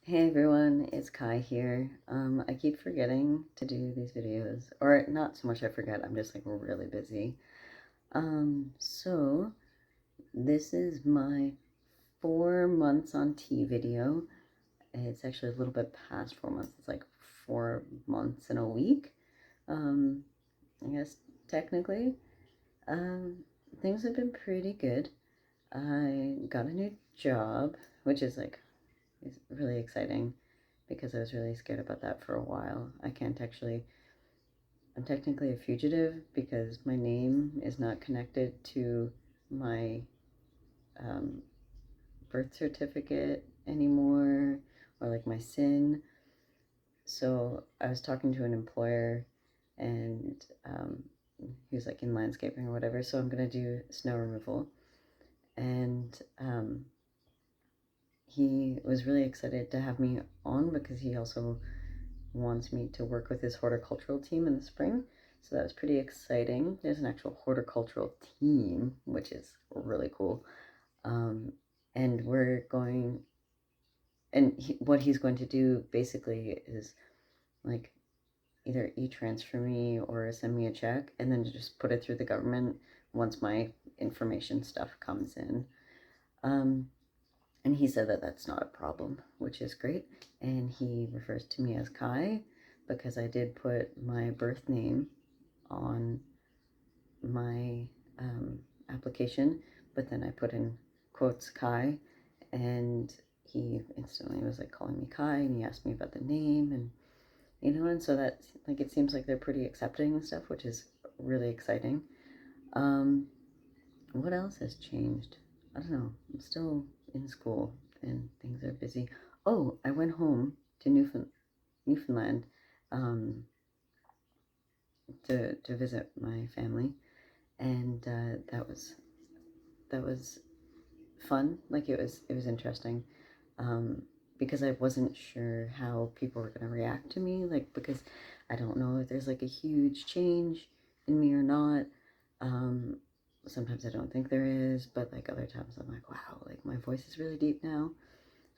Hey everyone, it's Kai here. I keep forgetting to do these videos, or not so much I forget, I'm just like really busy. So this is my 4 months on T video. It's actually a little bit past 4 months. It's like 4 months in a week. Um, I guess technically. Um, Things have been pretty good. I got a new job, which is really exciting because I was really scared about that for a while. I'm technically a fugitive because my name is not connected to my um, birth certificate anymore or like my SIN. So I was talking to an employer and he was like in landscaping or whatever. So I'm going to do snow removal. And he was really excited to have me on because he also wants me to work with his horticultural team in the spring. So that was pretty exciting. There's an actual horticultural team, which is really cool. Um, and we're going, and what he's going to do basically is like either e-transfer me or send me a check and then just put it through the government once my information stuff comes in. Um, and he said that that's not a problem, which is great. And he refers to me as Kai because I did put my birth name on my application, but then I put in quotes Kai, and he instantly was like calling me Kai, and he asked me about the name, and and so that like it seems like they're pretty accepting and stuff, which is really exciting. Um, what else has changed? I don't know. I'm still in school and things are busy. Oh, I went home to Newfoundland um, to visit my family, and that was fun. Like it was interesting um, because I wasn't sure how people were going to react to me. Like because I don't know if there's like a huge change in me or not. Um, Sometimes I don't think there is, but like other times I'm like, wow, like my voice is really deep now.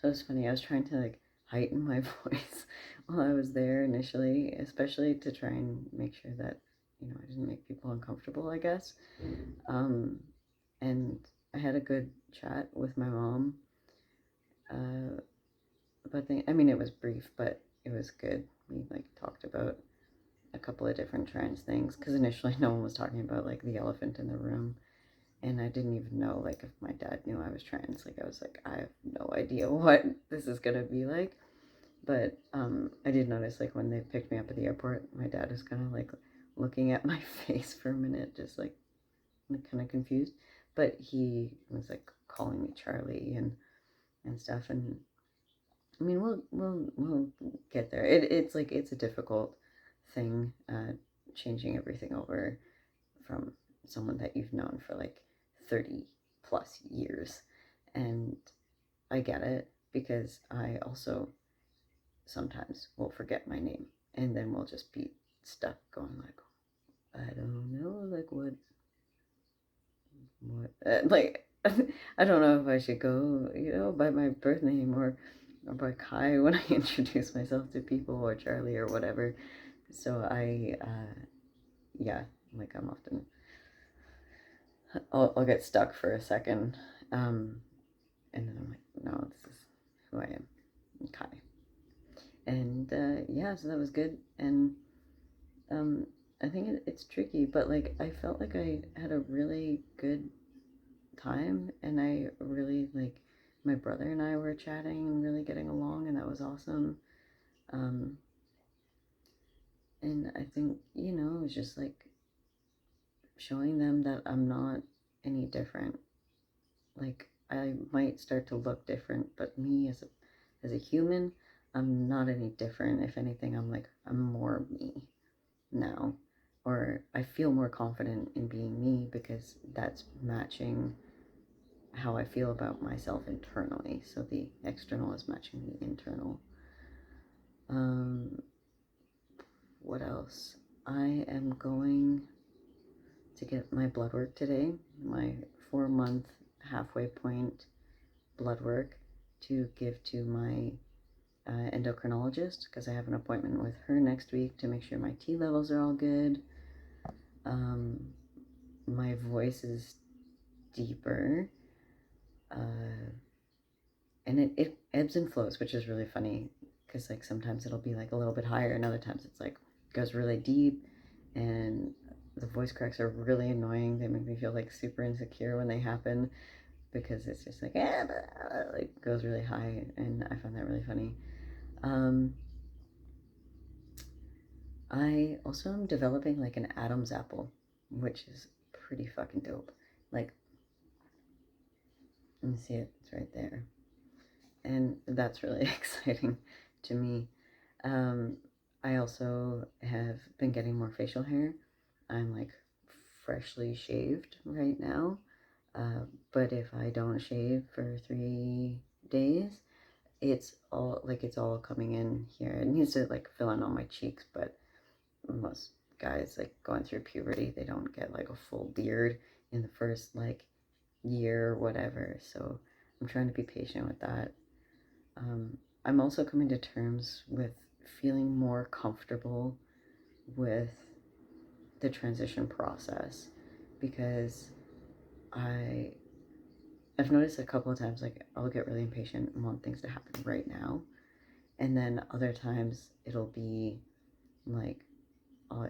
So it's funny. I was trying to like heighten my voice while I was there initially, especially to try and make sure that I didn't make people uncomfortable. I guess. Um, and I had a good chat with my mom uh, about things. I mean, it was brief, but it was good. We like talked about a couple of different trans things because initially no one was talking about like the elephant in the room, and I didn't even know like if my dad knew I was trans. Like I was like, I have no idea what this is gonna be like. But I did notice like when they picked me up at the airport, my dad was kind of like looking at my face for a minute, just like kind of confused. But he was like calling me Charlie and stuff. And I mean, we'll get there. It's like it's a difficult thing, changing everything over from someone that you've known for like 30 plus years, and I get it because I also sometimes will forget my name, and then we'll just be stuck going like, I don't know, like what like I don't know if I should go, by my birth name or by Kai when I introduce myself to people or Charlie or whatever. So yeah, like I'm often, I'll get stuck for a second. Um, and then I'm like, no, this is who I am, Kai. And yeah, so that was good. And um, I think it's tricky, but like I felt like I had a really good time, and I really like my brother and I were chatting and really getting along, and that was awesome. Um, and I think it was just like showing them that I'm not any different. Like I might start to look different, but me as a human, I'm not any different. If anything, I'm more me now, or I feel more confident in being me because that's matching how I feel about myself internally. So the external is matching the internal. Um, what else? I am going to get my blood work today, my 4 month halfway point blood work to give to my endocrinologist because I have an appointment with her next week to make sure my T levels are all good. My voice is deeper, and it ebbs and flows, which is really funny because like sometimes it'll be like a little bit higher, and other times it's like goes really deep, and the voice cracks are really annoying. They make me feel like super insecure when they happen because it's just like like goes really high, and I find that really funny. I also am developing like an Adam's apple, which is pretty fucking dope. Like, let me see it, it's right there. And that's really exciting to me. Um, I also have been getting more facial hair. I'm like freshly shaved right now. But if I don't shave for 3 days, it's all coming in here. It needs to like fill in on my cheeks, but most guys like going through puberty, they don't get like a full beard in the first like year or whatever. So I'm trying to be patient with that. I'm also coming to terms with feeling more comfortable with the transition process because I I've noticed a couple of times like I'll get really impatient and want things to happen right now, and then other times it'll be like I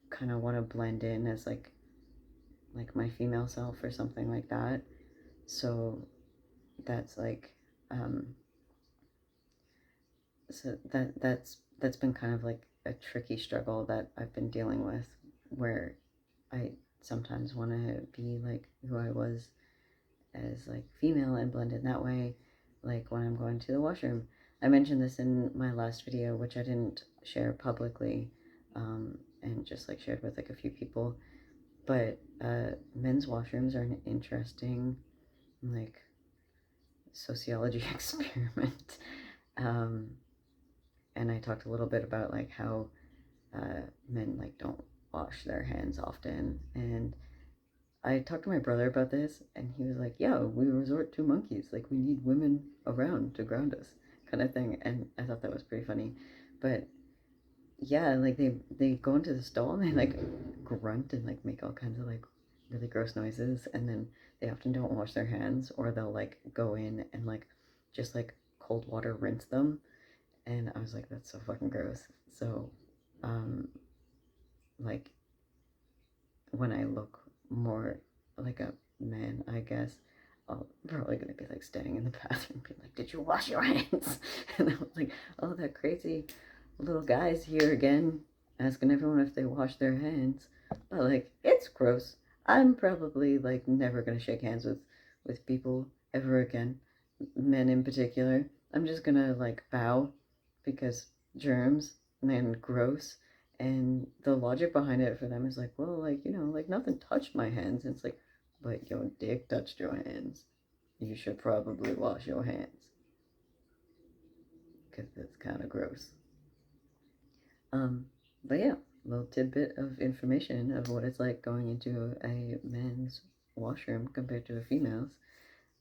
kind of want to blend in as like my female self or something like that. So that's like um that's been kind of like a tricky struggle that I've been dealing with where I sometimes want to be like who I was as like female and blend in that way, like when I'm going to the washroom. I mentioned this in my last video, which I didn't share publicly, and just like shared with like a few people. But men's washrooms are an interesting like sociology experiment. Um, and I talked a little bit about like how men like don't wash their hands often, and I talked to my brother about this, and he was like, "Yeah, we resort to monkeys. Like we need women around to ground us, kind of thing." And I thought that was pretty funny, but yeah, like they go into the stall and they like grunt and like make all kinds of like really gross noises, and then they often don't wash their hands, or they'll like go in and like just like cold water rinse them, and I was like, that's so fucking gross. So, um, like when I look more like a man, I guess I'm probably gonna be like standing in the bathroom, being like, "Did you wash your hands?" And I was like, "Oh, that crazy little guy's here again, asking everyone if they wash their hands." But like, it's gross. I'm probably like never gonna shake hands with people ever again, men in particular. I'm just gonna like bow because germs and gross. And the logic behind it for them is like, well, like, like nothing touched my hands. And it's like, but your dick touched your hands. You should probably wash your hands. Because that's kind of gross. Um, but yeah, a little tidbit of information of what it's like going into a men's washroom compared to a female's.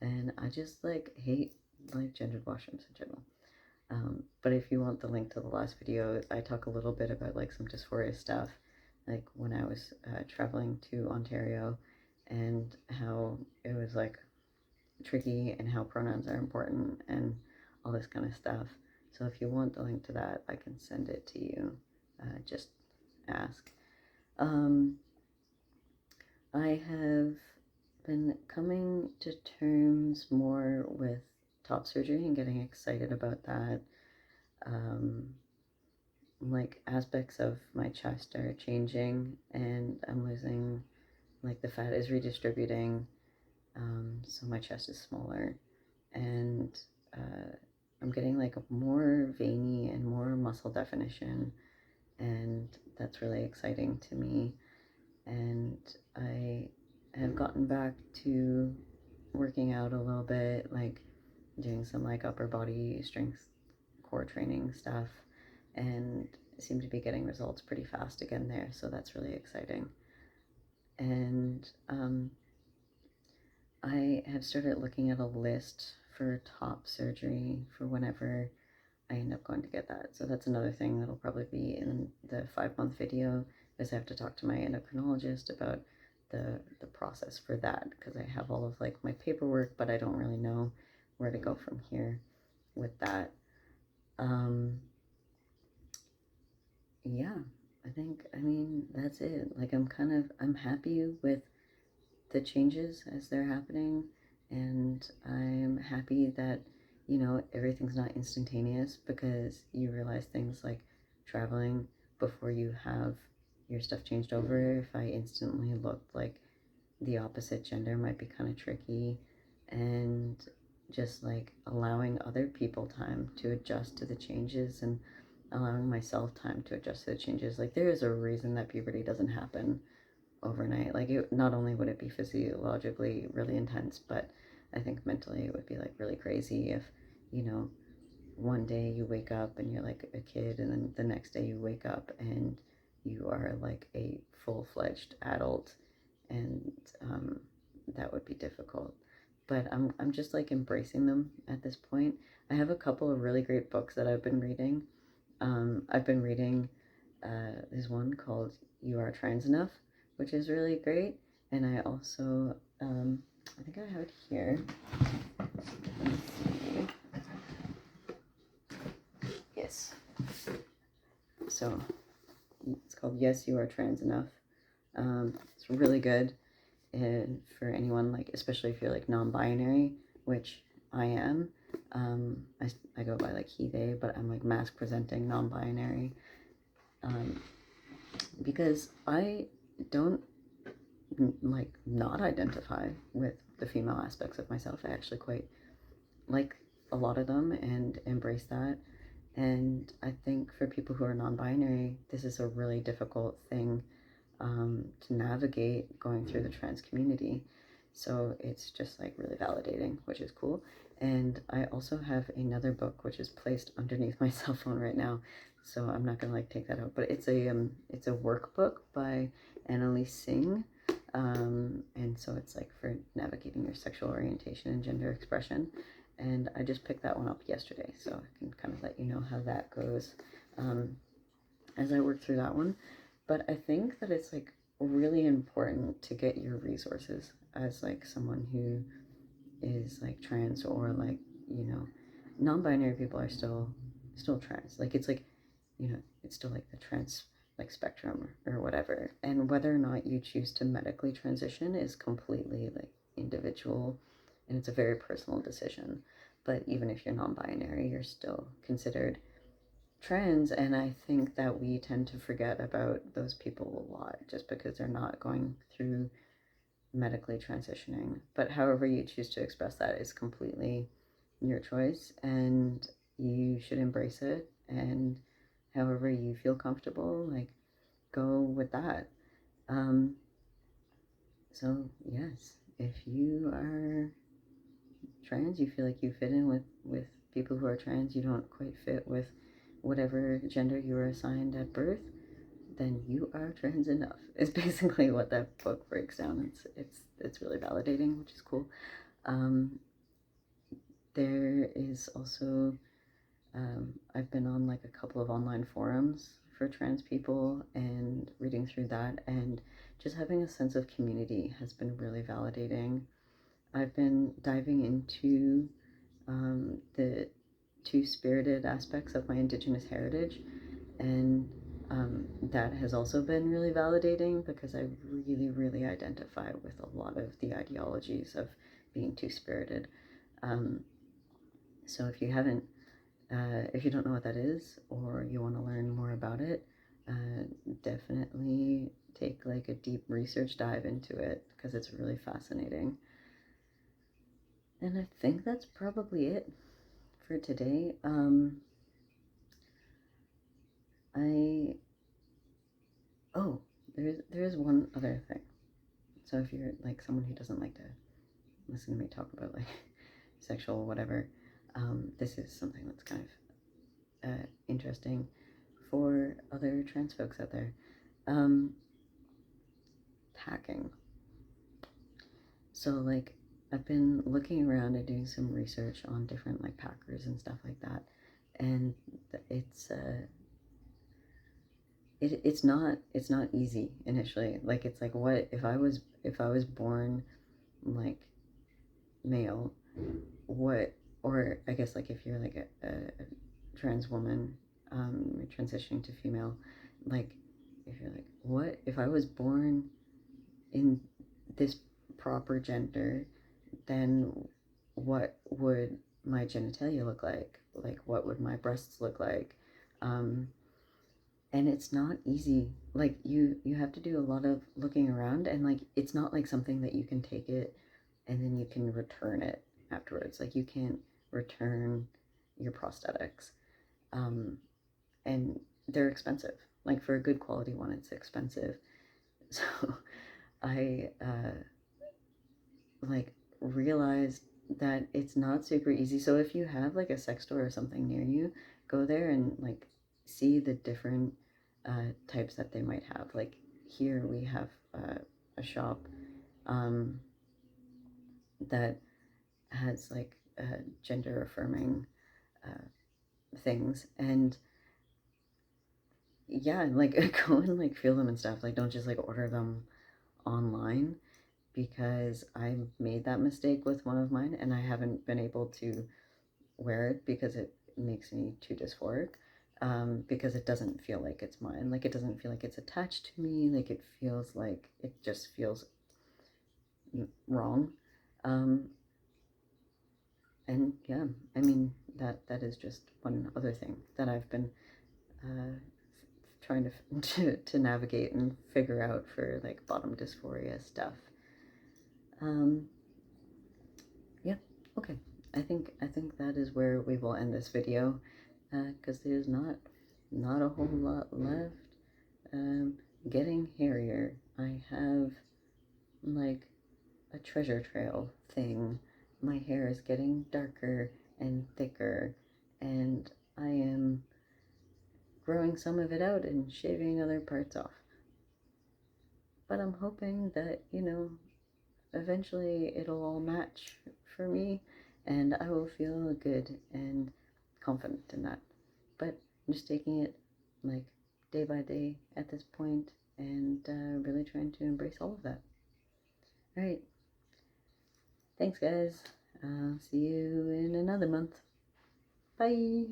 And I just like hate like gendered washrooms in general. But if you want the link to the last video, I talk a little bit about like some dysphoria stuff, like when I was traveling to Ontario and how it was like tricky and how pronouns are important and all this kind of stuff. So if you want the link to that, I can send it to you. Just ask. Um, I have been coming to terms more with top surgery and getting excited about that. Um, like aspects of my chest are changing and I'm losing, like the fat is redistributing, so my chest is smaller, and I'm getting like a more veiny and more muscle definition, and that's really exciting to me. And I have gotten back to working out a little bit, like doing some like upper body strength core training stuff, and seem to be getting results pretty fast again there, so that's really exciting. And I have started looking at a list for top surgery for whenever I end up going to get that. So that's another thing that'll probably be in the 5 month video, is I have to talk to my endocrinologist about the process for that, because I have all of like my paperwork, but I don't really know where to go from here with that. Yeah, I mean, that's it. Like, I'm happy with the changes as they're happening, and I'm happy that, everything's not instantaneous, because you realize things like traveling before you have your stuff changed over. If I instantly looked like the opposite gender might be kind of tricky, and just like allowing other people time to adjust to the changes, and allowing myself time to adjust to the changes. Like, there is a reason that puberty doesn't happen overnight. Like, not only would it be physiologically really intense, but I think mentally it would be like really crazy if, you know, one day you wake up and you're like a kid, and then the next day you wake up and you are like a full-fledged adult, and that would be difficult. But I'm just like embracing them at this point. I have a couple of really great books that I've been reading. I've been reading there's one called You Are Trans Enough, which is really great. And I also, I think I have it here. Let's see. Yes. So it's called Yes, You Are Trans Enough. It's really good, and for anyone, like, especially if you're like non-binary, which I am. I go by like he, they, but I'm like mask presenting non-binary, because I don't like not identify with the female aspects of myself. I actually quite like a lot of them and embrace that. And I think for people who are non-binary, this is a really difficult thing to navigate, going through the trans community. So it's just like really validating, which is cool. And I also have another book which is placed underneath my cell phone right now, so I'm not gonna like take that out. But it's a workbook by Annalise Singh, and so it's like for navigating your sexual orientation and gender expression. And I just picked that one up yesterday, so I can kind of let you know how that goes as I work through that one. But I think that it's like really important to get your resources as like someone who is like trans, or like, non-binary people are still trans. Like, it's like, it's still like the trans like spectrum, or whatever. And whether or not you choose to medically transition is completely like individual, and it's a very personal decision. But even if you're non-binary, you're still considered trans. And I think that we tend to forget about those people a lot, just because they're not going through medically transitioning. But however you choose to express that is completely your choice, and you should embrace it. And however you feel comfortable, like, go with that. Um, so yes, if you are trans, you feel like you fit in with people who are trans, you don't quite fit with whatever gender you were assigned at birth, then you are trans enough. Is basically what that book breaks down. It's really validating, which is cool. There is also I've been on like a couple of online forums for trans people, and reading through that, and just having a sense of community has been really validating. I've been diving into the two-spirited aspects of my Indigenous heritage, and that has also been really validating, because I really, really identify with a lot of the ideologies of being two-spirited. So if you don't know what that is, or you want to learn more about it, definitely take like a deep research dive into it, because it's really fascinating. And I think that's probably it for today. I Oh, there is one other thing. So if you're like someone who doesn't like to listen to me talk about like sexual whatever, this is something that's kind of interesting for other trans folks out there. Um, Packing. So like, I've been looking around and doing some research on different like packers and stuff like that, and it's it's not easy initially. Like it's like, what if I was born like male, what, or I guess like if you're like a trans woman, transitioning to female, like if you're like, what if I was born in this proper gender, then what would my genitalia look like? Like, what would my breasts look like? Um, and it's not easy. Like, you have to do a lot of looking around, and like, it's not like something that you can take it and then you can return it afterwards. Like, you can't return your prosthetics. Um, and they're expensive. Like, for a good quality one, it's expensive. So I like realized that it's not super easy. So if you have like a sex store or something near you, go there and like see the different types that they might have. Like here we have a shop um, that has like gender affirming things, and yeah, like go and like feel them and stuff. Like don't just like order them online, because I made that mistake with one of mine and I haven't been able to wear it because it makes me too dysphoric. Because it doesn't feel like it's mine. Like it doesn't feel like it's attached to me. Like it feels like it just feels wrong. Um, and yeah, I mean that is just one other thing that I've been uh, trying to navigate and figure out for like bottom dysphoria stuff. Um, yeah, okay. I think that is where we will end this video, because there's not a whole lot left. Um, Getting hairier. I have like a treasure trail thing. My hair is getting darker and thicker, and I am growing some of it out and shaving other parts off. But I'm hoping that, eventually it'll all match for me and I will feel good and confident in that. But I'm just taking it like day by day at this point and really trying to embrace all of that. All right. Thanks, guys. See you in another month. Bye.